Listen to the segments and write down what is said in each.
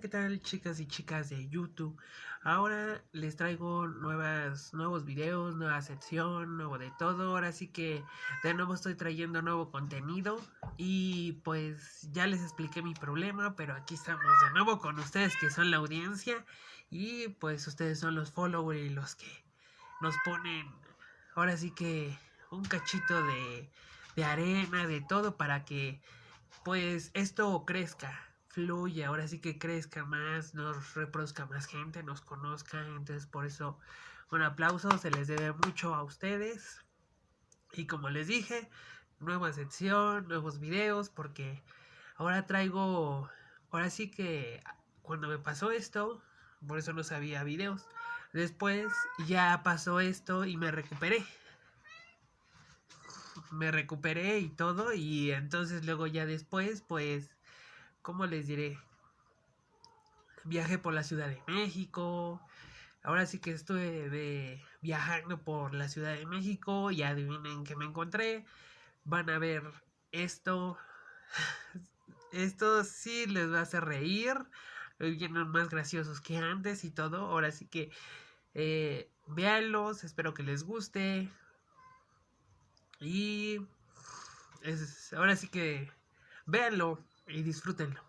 ¿qué tal, chicas y chicas de YouTube? Ahora les traigo nuevos videos, nueva sección, nuevo de todo. Ahora sí que de nuevo estoy trayendo nuevo contenido y pues ya les expliqué mi problema, pero aquí estamos de nuevo con ustedes que son la audiencia y pues ustedes son los followers y los que nos ponen ahora sí que un cachito de arena, de todo para que pues esto crezca, fluya, ahora sí que crezca más, nos reproduzca más gente, nos conozca, entonces por eso un aplauso se les debe mucho a ustedes. Y como les dije, nueva sección, nuevos videos, porque ahora traigo, ahora sí que cuando me pasó esto, por eso no sabía videos, después ya pasó esto y me recuperé y todo, y entonces luego ya después, pues, ¿cómo les diré? Viajé por la Ciudad de México. Ahora sí que estuve viajando por la Ciudad de México y adivinen qué me encontré. Van a ver esto. Esto sí les va a hacer reír. Vienen más graciosos que antes y todo. Ahora sí que véanlos. Espero que les guste. Y ahora sí que véanlo y disfrútenlo.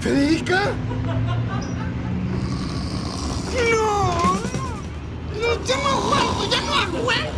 ¿Federica? ¡No! ¡No, ya no aguanto! ¡Ya no aguanto!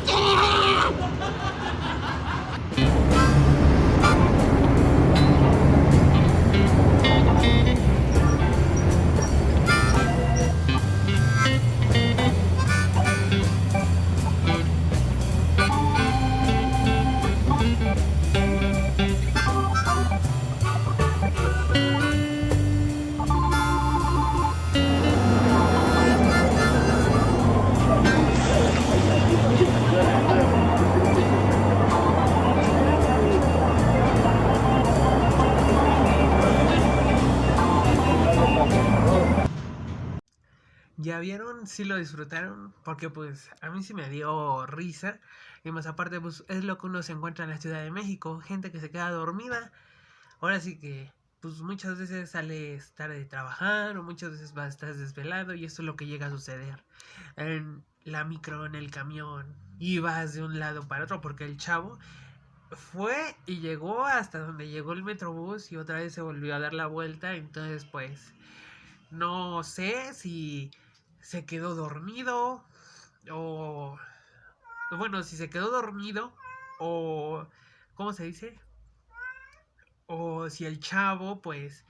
¿Ya vieron? ¿Sí lo disfrutaron? Porque pues a mí sí me dio risa. Y más aparte pues es lo que uno se encuentra en la Ciudad de México. Gente que se queda dormida. Ahora sí que pues muchas veces sales tarde de trabajar o muchas veces vas a estar desvelado y eso es lo que llega a suceder. En la micro, en el camión. Y vas de un lado para otro porque el chavo fue y llegó hasta donde llegó el metrobús y otra vez se volvió a dar la vuelta. Entonces pues no sé si se quedó dormido o... Bueno, si se quedó dormido o... ¿Cómo se dice? O si el chavo pues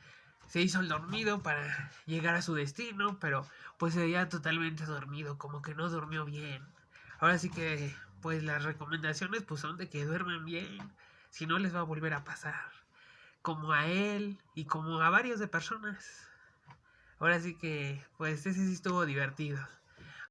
se hizo el dormido para llegar a su destino, pero pues se veía totalmente dormido, como que no durmió bien. Ahora sí que pues las recomendaciones pues son de que duerman bien, si no les va a volver a pasar, como a él y como a varios de personas. Ahora sí que pues ese sí estuvo divertido.